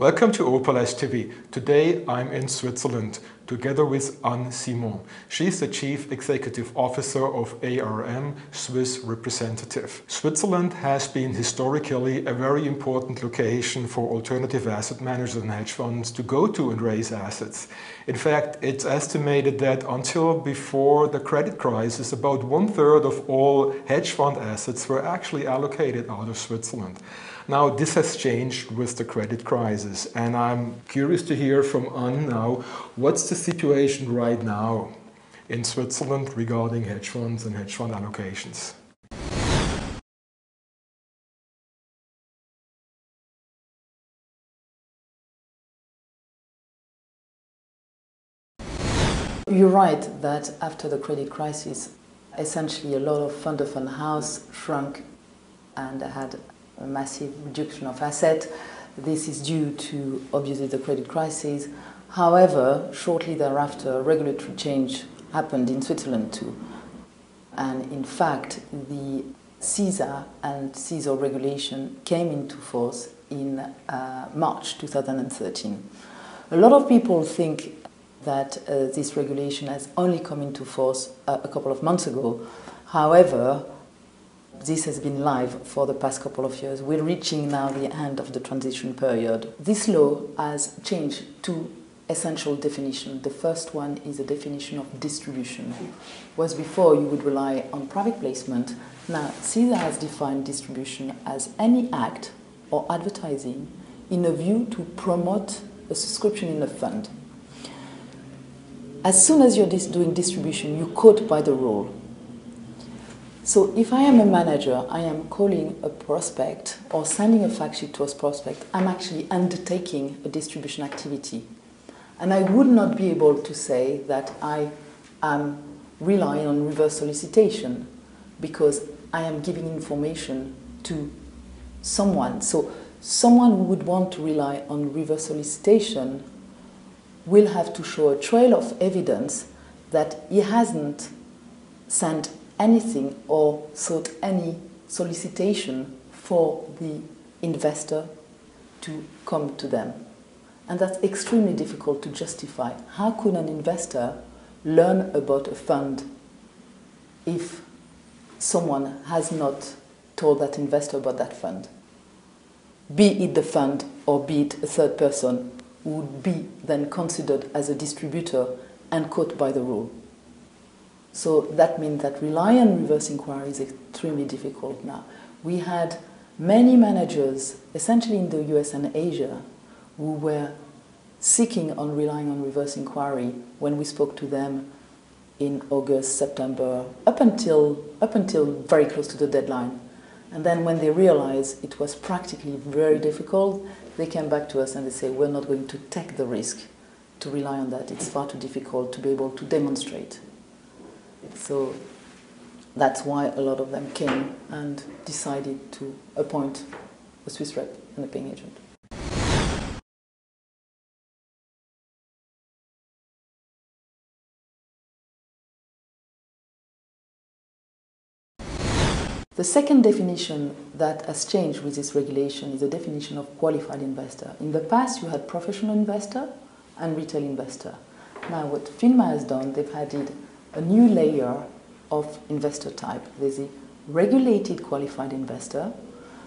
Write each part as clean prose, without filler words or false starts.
Welcome to Opal TV. Today I'm in Switzerland together with Anne Simon. She's the Chief Executive Officer of AIFM, Swiss representative. Switzerland has been historically a very important location for alternative asset managers and hedge funds to go to and raise assets. In fact, it's estimated that until before the credit crisis, about 1/3 of all hedge fund assets were actually allocated out of Switzerland. Now, this has changed with the credit crisis, and I'm curious to hear from Anne now, what's the situation right now in Switzerland regarding hedge funds and hedge fund allocations? You're right that after the credit crisis, essentially a lot of fund-of-fund house shrunk and had a massive reduction of assets. This is due to, obviously, the credit crisis. However, shortly thereafter, regulatory change happened in Switzerland too. And in fact, the CISA and CISA regulation came into force in March 2013. A lot of people think that this regulation has only come into force a couple of months ago. However, this has been live for the past couple of years. We're reaching now the end of the transition period. This law has changed two essential definitions. The first one is a definition of distribution. Whereas before you would rely on private placement, now CISA has defined distribution as any act or advertising in a view to promote a subscription in a fund. As soon as you're doing distribution, you're caught by the rule. So if I am a manager, I am calling a prospect or sending a fact sheet to a prospect, I'm actually undertaking a distribution activity. And I would not be able to say that I am relying on reverse solicitation because I am giving information to someone. So someone who would want to rely on reverse solicitation will have to show a trail of evidence that he hasn't sent anything or sought any solicitation for the investor to come to them. And that's extremely difficult to justify. How could an investor learn about a fund if someone has not told that investor about that fund? Be it the fund or be it a third person who would be then considered as a distributor and caught by the rule. So that means that relying on reverse inquiry is extremely difficult now. We had many managers, essentially in the US and Asia, who were seeking on relying on reverse inquiry when we spoke to them in August, September, up until very close to the deadline. And then when they realized it was practically very difficult, they came back to us and they say, we're not going to take the risk to rely on that. It's far too difficult to be able to demonstrate. So that's why a lot of them came and decided to appoint a Swiss rep and a paying agent. The second definition that has changed with this regulation is the definition of qualified investor. In the past, you had professional investor and retail investor. Now, what FINMA has done, they've added a new layer of investor type. There's a regulated qualified investor,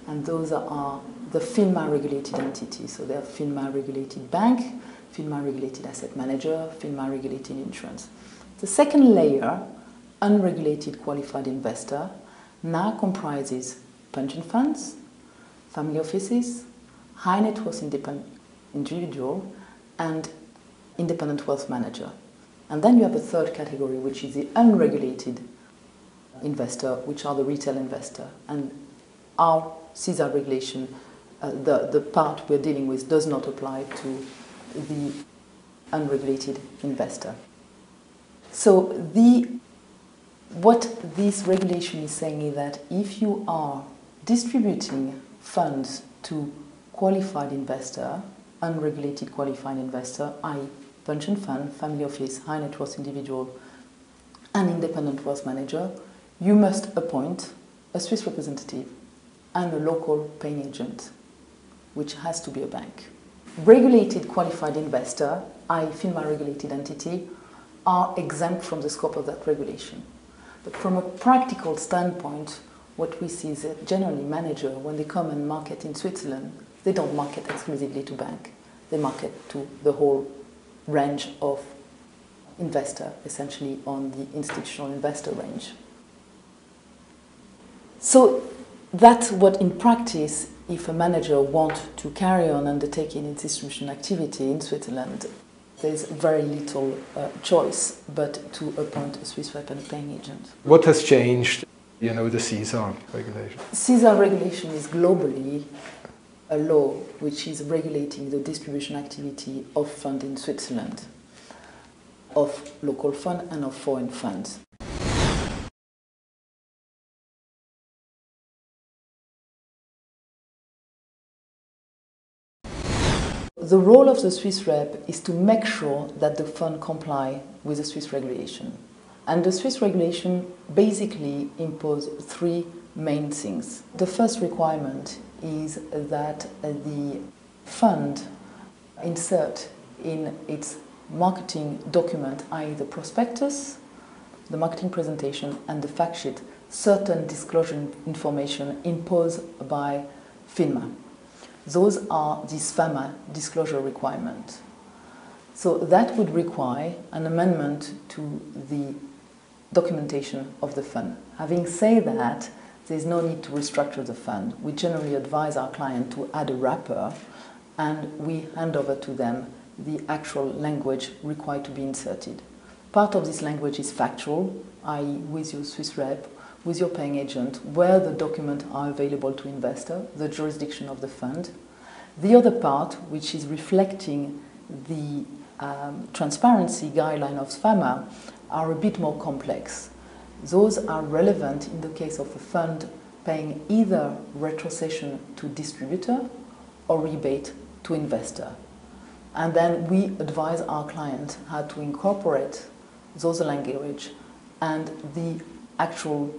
and those are the FINMA regulated entities. So they're FINMA regulated bank, FINMA regulated asset manager, FINMA regulated insurance. The second layer, unregulated qualified investor, now comprises pension funds, family offices, high net worth independent individual, and independent wealth manager. And then you have a third category, which is the unregulated investor, which are the retail investor. And our CISA regulation, the part we're dealing with, does not apply to the unregulated investor. So what this regulation is saying is that if you are distributing funds to qualified investor, unregulated qualified investor, i.e. pension fund, family office, high net worth individual, and independent wealth manager, you must appoint a Swiss representative and a local paying agent, which has to be a bank. regulated qualified investor, i.e. FINMA regulated entity, are exempt from the scope of that regulation. But from a practical standpoint, what we see is that generally managers, when they come and market in Switzerland, they don't market exclusively to bank. They market to the whole range of investor, essentially on the institutional investor range. So that's what in practice, if a manager wants to carry on undertaking its distribution activity in Switzerland, there's very little choice but to appoint a Swiss rep and a paying agent. What has changed? The CISA regulation. CISA regulation is globally a law which is regulating the distribution activity of funds in Switzerland, of local funds and of foreign funds. The role of the Swiss rep is to make sure that the fund comply with the Swiss regulation. And the Swiss regulation basically imposes three main things. The first requirement is that the fund insert in its marketing document, i.e. the prospectus, the marketing presentation and the fact sheet, certain disclosure information imposed by FINMA. Those are the FAMA disclosure requirements. So that would require an amendment to the documentation of the fund. Having said that, there's no need to restructure the fund. We generally advise our client to add a wrapper and we hand over to them the actual language required to be inserted. Part of this language is factual, i.e. with your Swiss rep, with your paying agent, where the documents are available to investor, the jurisdiction of the fund. The other part, which is reflecting the transparency guideline of FAMA, are a bit more complex. Those are relevant in the case of a fund paying either retrocession to distributor or rebate to investor. And then we advise our client how to incorporate those language and the actual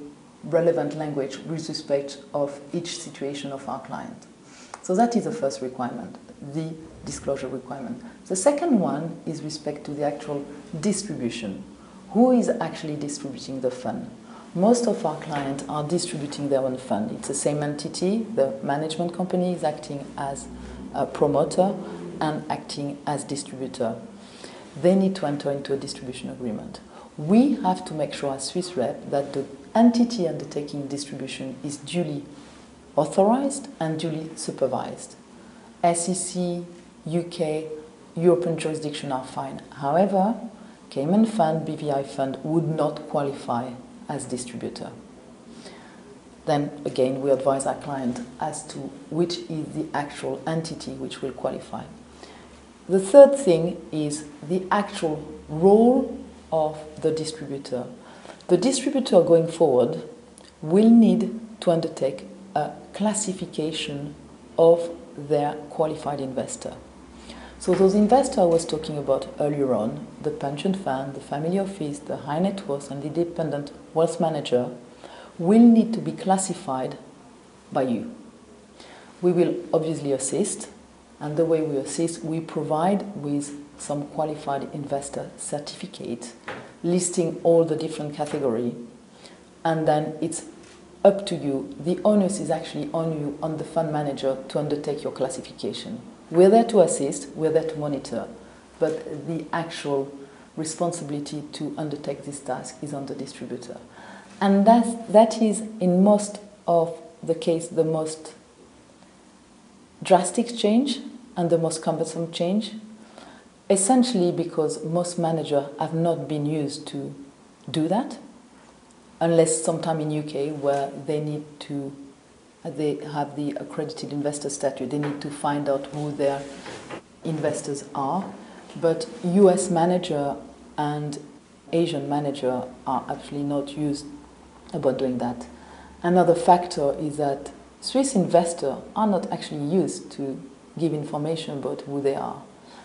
relevant language with respect of each situation of our client. So that is the first requirement, the disclosure requirement. The second one is respect to the actual distribution. Who is actually distributing the fund? Most of our clients are distributing their own fund. It's the same entity. The management company is acting as a promoter and acting as distributor. They need to enter into a distribution agreement. We have to make sure as Swiss rep that the entity undertaking distribution is duly authorized and duly supervised. SEC, UK, European jurisdiction are fine. However, Cayman fund, BVI fund would not qualify as distributor. Then again, we advise our client as to which is the actual entity which will qualify. The third thing is the actual role of the distributor. The distributor going forward will need to undertake a classification of their qualified investor. So those investors I was talking about earlier on, the pension fund, the family office, the high net worth and the independent wealth manager, will need to be classified by you. We will obviously assist, and the way we assist, we provide with some qualified investor certificate listing all the different categories, and then it's up to you. The onus is actually on you, on the fund manager, to undertake your classification. We're there to assist, we're there to monitor, but the actual responsibility to undertake this task is on the distributor. And that is, in most of the case, the most drastic change and the most cumbersome change, essentially because most managers have not been used to do that, unless sometime in UK where they have the accredited investor statute, they need to find out who their investors are. But US manager and Asian manager are actually not used about doing that. Another factor is that Swiss investors are not actually used to give information about who they are.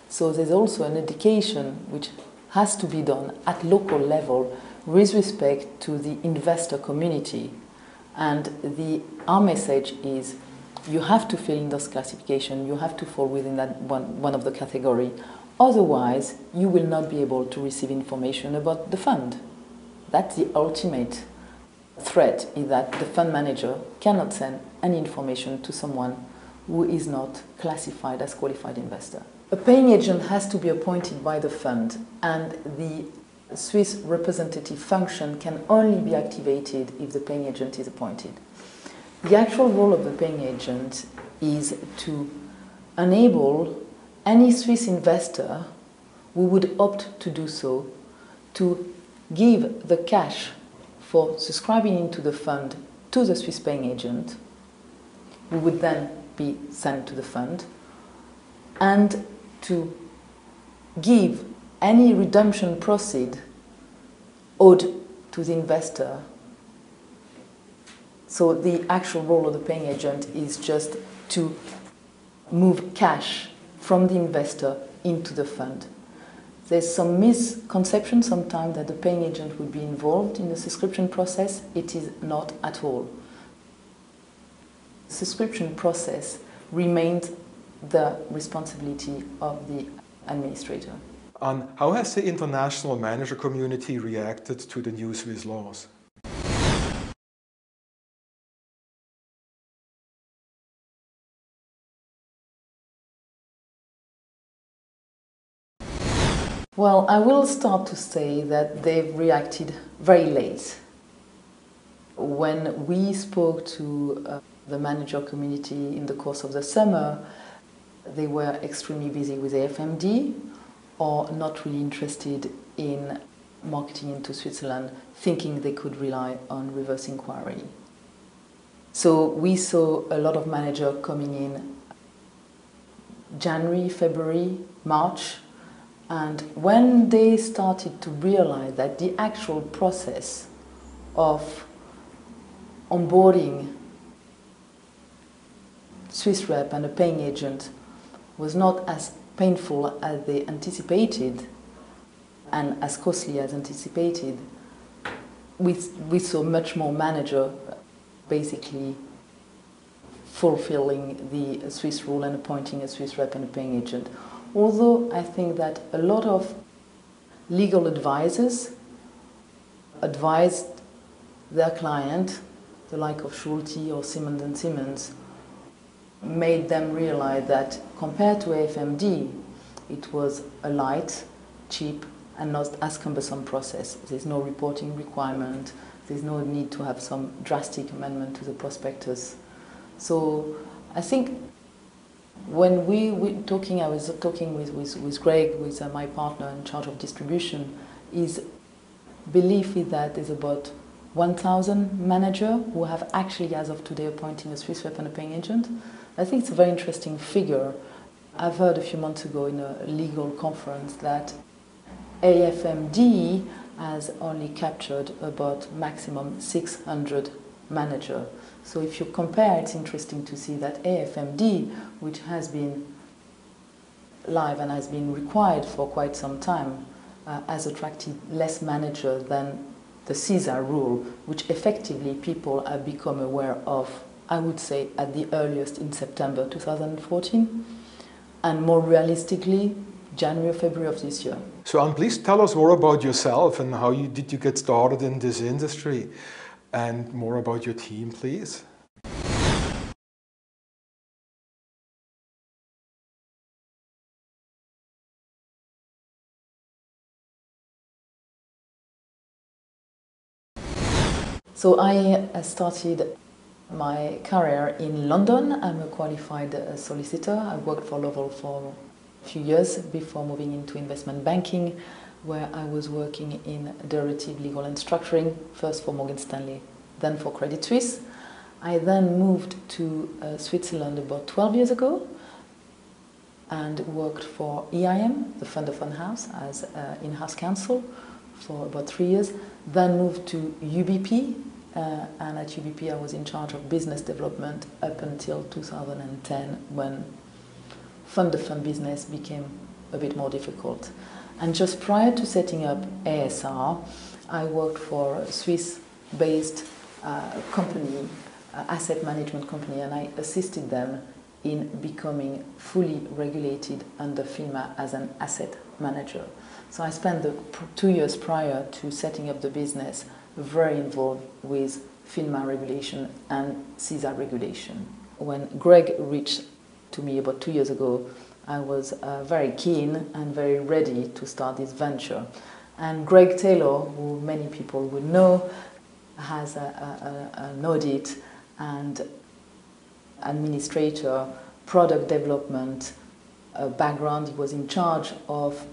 So there's also an education which has to be done at local level with respect to the investor community. And our message is you have to fill in those classifications, you have to fall within that one of the category. Otherwise, you will not be able to receive information about the fund. That's the ultimate threat, is that the fund manager cannot send any information to someone who is not classified as qualified investor. A paying agent has to be appointed by the fund, and the Swiss representative function can only be activated if the paying agent is appointed. The actual role of the paying agent is to enable any Swiss investor who would opt to do so to give the cash for subscribing into the fund to the Swiss paying agent, who would then be sent to the fund, and to give any redemption proceed owed to the investor. So the actual role of the paying agent is just to move cash from the investor into the fund. There's some misconception sometimes that the paying agent would be involved in the subscription process. It is not at all. The subscription process remains the responsibility of the administrator. How has the international manager community reacted to the new Swiss laws? Well, I will start to say that they've reacted very late. When we spoke to the manager community in the course of the summer, they were extremely busy with AIFMD or not really interested in marketing into Switzerland, thinking they could rely on reverse inquiry. So we saw a lot of managers coming in January, February, March, and when they started to realize that the actual process of onboarding Swiss rep and a paying agent was not as painful as they anticipated and as costly as anticipated, we saw much more manager basically fulfilling the Swiss rule and appointing a Swiss rep and a paying agent. Although I think that a lot of legal advisors advised their client, the like of Schulte or Simmons & Simmons, made them realize that compared to AIFMD, it was a light, cheap, and not as cumbersome process. There's no reporting requirement, there's no need to have some drastic amendment to the prospectus. So I think when I was talking with Greg, with my partner in charge of distribution, his belief is that there's about 1,000 managers who have actually, as of today, appointed a Swiss rep and a paying agent. I think it's a very interesting figure. I've heard a few months ago in a legal conference that AIFMD has only captured about maximum 600 managers. So if you compare, it's interesting to see that AIFMD, which has been live and has been required for quite some time, has attracted less managers than the CISA rule, which effectively people have become aware of, I would say, at the earliest in September 2014, and more realistically, January or February of this year. So please tell us more about yourself and how did you get started in this industry, and more about your team, please. So I started my career in London. I'm a qualified solicitor. I worked for Lovell for a few years before moving into investment banking, where I was working in derivative legal and structuring, first for Morgan Stanley, then for Credit Suisse. I then moved to Switzerland about 12 years ago and worked for EIM, the Fund of Fund House, as in-house counsel for about 3 years. Then moved to UBP, and at UBP I was in charge of business development up until 2010, when fund-of-fund business became a bit more difficult. And just prior to setting up ASR, I worked for a Swiss-based company asset management company, and I assisted them in becoming fully regulated under FINMA as an asset manager. So I spent the 2 years prior to setting up the business very involved with FINMA regulation and CISA regulation. When Greg reached to me about 2 years ago, I was very keen and very ready to start this venture. And Greg Taylor, who many people would know, has an audit and administrator, product development background. He was in charge of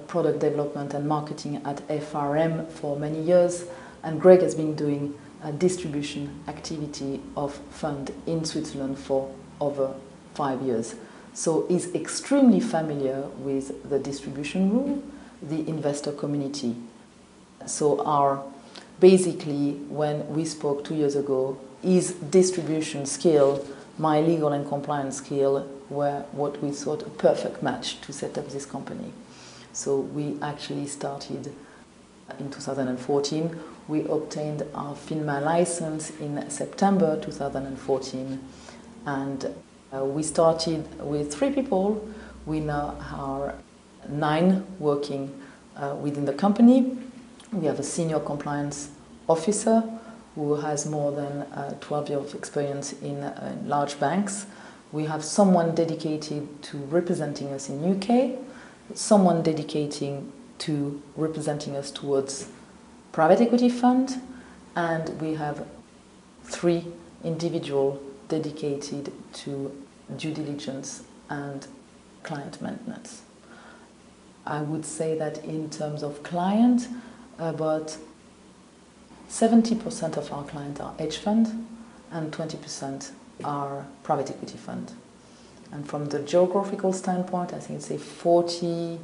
product development and marketing at FRM for many years, and Greg has been doing a distribution activity of fund in Switzerland for over 5 years. So he's extremely familiar with the distribution rule, the investor community. So basically, when we spoke 2 years ago, his distribution skill, my legal and compliance skill, were what we thought a perfect match to set up this company. So we actually started in 2014. We obtained our FINMA license in September 2014, and we started with 3 people. We now are 9 working within the company. We have a senior compliance officer who has more than 12 years of experience in large banks. We have someone dedicated to representing us in UK, someone dedicating to representing us towards private equity fund, and we have 3 individuals dedicated to due diligence and client maintenance. I would say that in terms of client, about 70% of our clients are hedge fund and 20% are private equity fund. And from the geographical standpoint, I think it's a 40%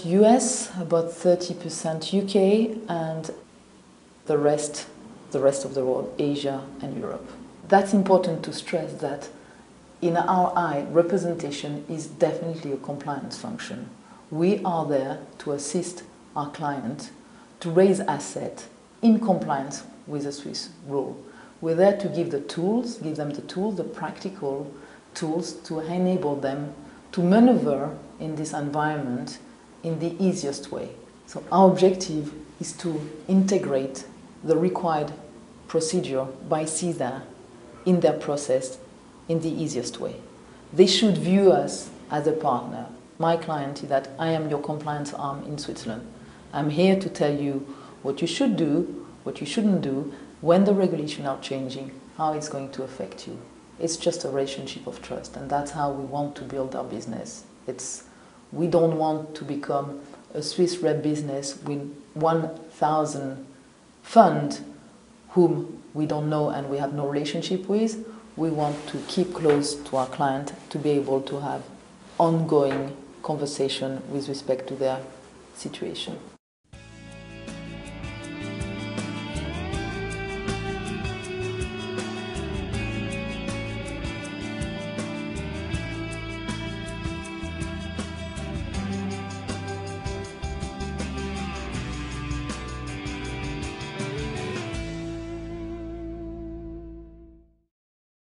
US, about 30% UK, and the rest of the world, Asia and Europe. That's important to stress that in our eye, representation is definitely a compliance function. We are there to assist our client to raise assets in compliance with the Swiss rule. We're there to give them the tools, the practical tools to enable them to maneuver in this environment in the easiest way. So our objective is to integrate the required procedure by CISA in their process in the easiest way. They should view us as a partner. My client is that I am your compliance arm in Switzerland. I'm here to tell you what you should do, what you shouldn't do, when the regulations are changing, how it's going to affect you. It's just a relationship of trust, and that's how we want to build our business. We don't want to become a Swiss rep business with 1,000 funds whom we don't know and we have no relationship with. We want to keep close to our client to be able to have ongoing conversation with respect to their situation.